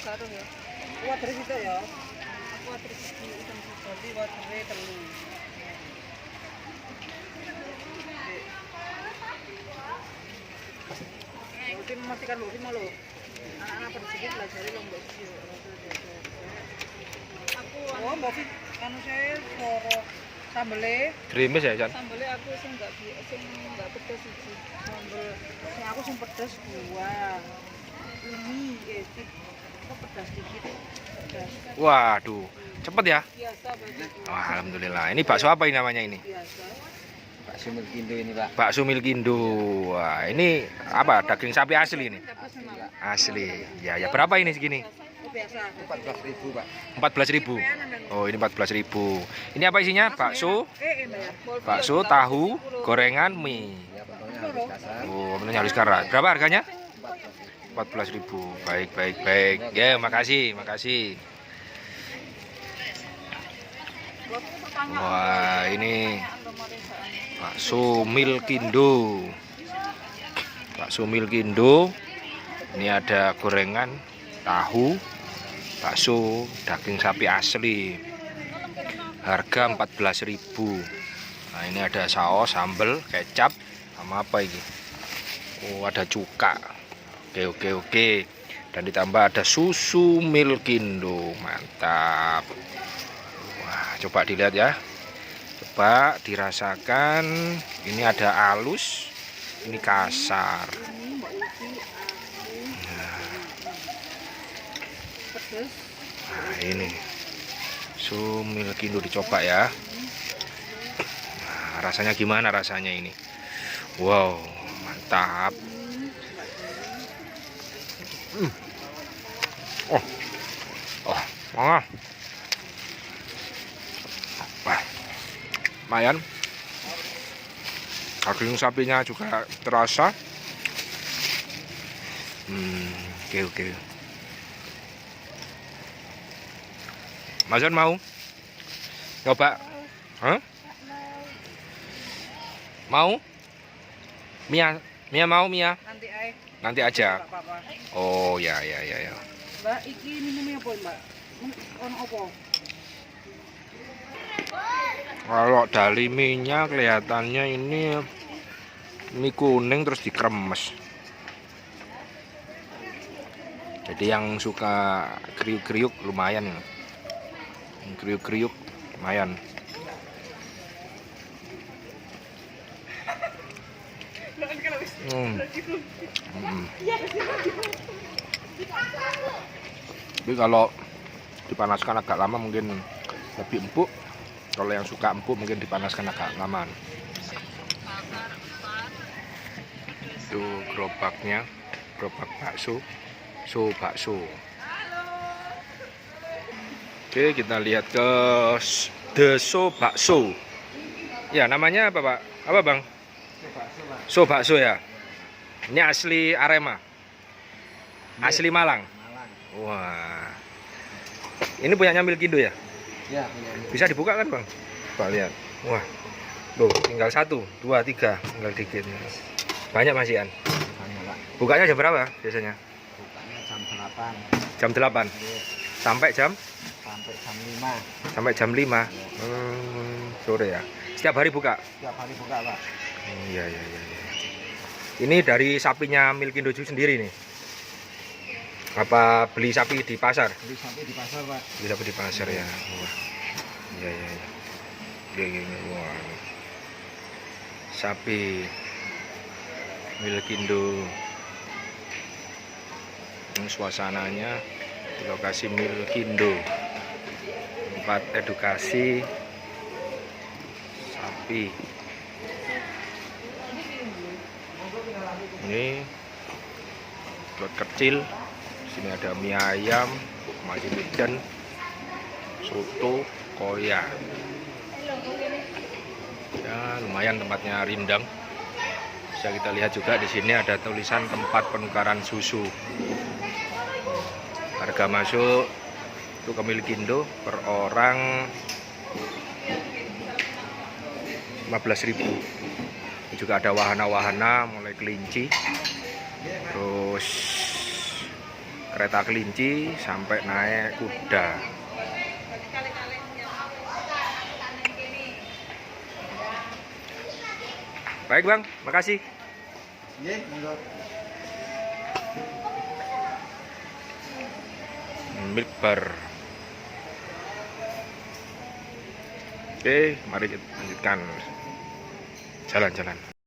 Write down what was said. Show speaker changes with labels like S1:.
S1: Karo ya. Water kita ya. Water iki item berarti water telu. Mungkin memastikan lu mau lo. Anak-anak pada sedikit belajar lombok iki. Aku mbok sih anu saya loro sambele.
S2: Grimis ya, Jan?
S1: Sambele aku sing enggak pedes iki. Sambel sing aku sing pedes dua. Ini kok pedas dikit. Pedas.
S2: Waduh, cepet ya?
S1: Biasa bagiku.
S2: Wah, alhamdulillah. Ini bakso apa ini namanya ini?
S1: Biasa.
S3: Bakso Milkindo ini, Pak.
S2: Bakso Milkindo. Wah, ini apa? Daging sapi asli ini? Asli. Ya, ya berapa ini segini?
S1: Biasa.
S3: 14.000, Pak.
S2: 14.000. Oh, ini 14.000. Ini apa isinya? Bakso, bakso, tahu, gorengan, mie.
S3: Ya, pokoknya harus kasar.
S2: Oh, menunya harus karat. Berapa harganya? 14.000. Baik, baik, baik. Ya, makasih, makasih. Wah, ini bakso Milkindo. Bakso Milkindo. Ini ada gorengan, tahu, bakso, daging sapi asli. Harga 14.000. Nah, ini ada saus, sambal, kecap, sama apa ini? Oh, ada cuka. Oke, oke, oke. Dan ditambah ada susu Milkindo. Mantap. Wah, coba dilihat ya. Coba dirasakan. Ini ada halus, ini kasar. Nah, ini susu Milkindo dicoba ya. Nah, rasanya gimana rasanya ini? Wow, mantap. Oh, wah, lumayan. Daging sapinya juga terasa. Oke, oke. Mas Jan mau coba? Hah? Mau? Mia mau Mia?
S1: Nanti ae.
S2: Nanti aja.
S1: Apa-apa.
S2: Oh ya ya ya ya.
S1: Mbak, iki minumnya apa, Mbak? Ono apa?
S2: Kalau dari mie-nya kelihatannya ini mie kuning terus dikremes. Jadi yang suka kriuk-kriuk lumayan. Kriuk-kriuk lumayan. Tapi kalau dipanaskan agak lama mungkin lebih empuk. Kalau yang suka empuk mungkin dipanaskan agak lama. Itu gerobaknya, gerobak bakso, bakso. Oke, kita lihat ke Deso Bakso. Ya, namanya apa, Pak? Apa, Bang? So bakso ya. Ini asli Arema. Asli Malang. Wah. Ini punyanya Milkindo ya?
S3: Ya,
S2: Bisa dibuka kan, Bang? Coba lihat. Wah. Loh, tinggal 1, 2, 3, tinggal dikit. Banyak masihan.
S3: banyak, Pak.
S2: Bukanya jam berapa biasanya?
S3: Bukanya jam 8.
S2: Jam 8. Sampai jam?
S3: Sampai jam 5.
S2: Sampai jam 5. Sore ya. Setiap hari buka?
S3: Setiap hari buka, Pak.
S2: Iya, iya, iya. Ini dari sapinya Milkindo sendiri nih. Apa beli sapi di pasar?
S3: Beli sapi di pasar, Pak.
S2: Beli sapi di pasar ya. Wah. Iya, iya, iya. Iya, iya, iya. Wah. Sapi Milkindo. Ini suasananya di lokasi Milkindo. Tempat edukasi sapi. Ini buat kecil. Sini ada mie ayam, masih pijan, soto, koya. Ya, lumayan tempatnya rindang. Bisa kita lihat juga di sini ada tulisan tempat penukaran susu. Harga masuk itu ke Milkindo per orang 15.000. Juga ada wahana-wahana mulai kelinci, terus kereta kelinci sampai naik kuda. Baik Bang, makasih.
S3: Nggih, monggo.
S2: Milk bar. Oke, mari kita lanjutkan jalan-jalan.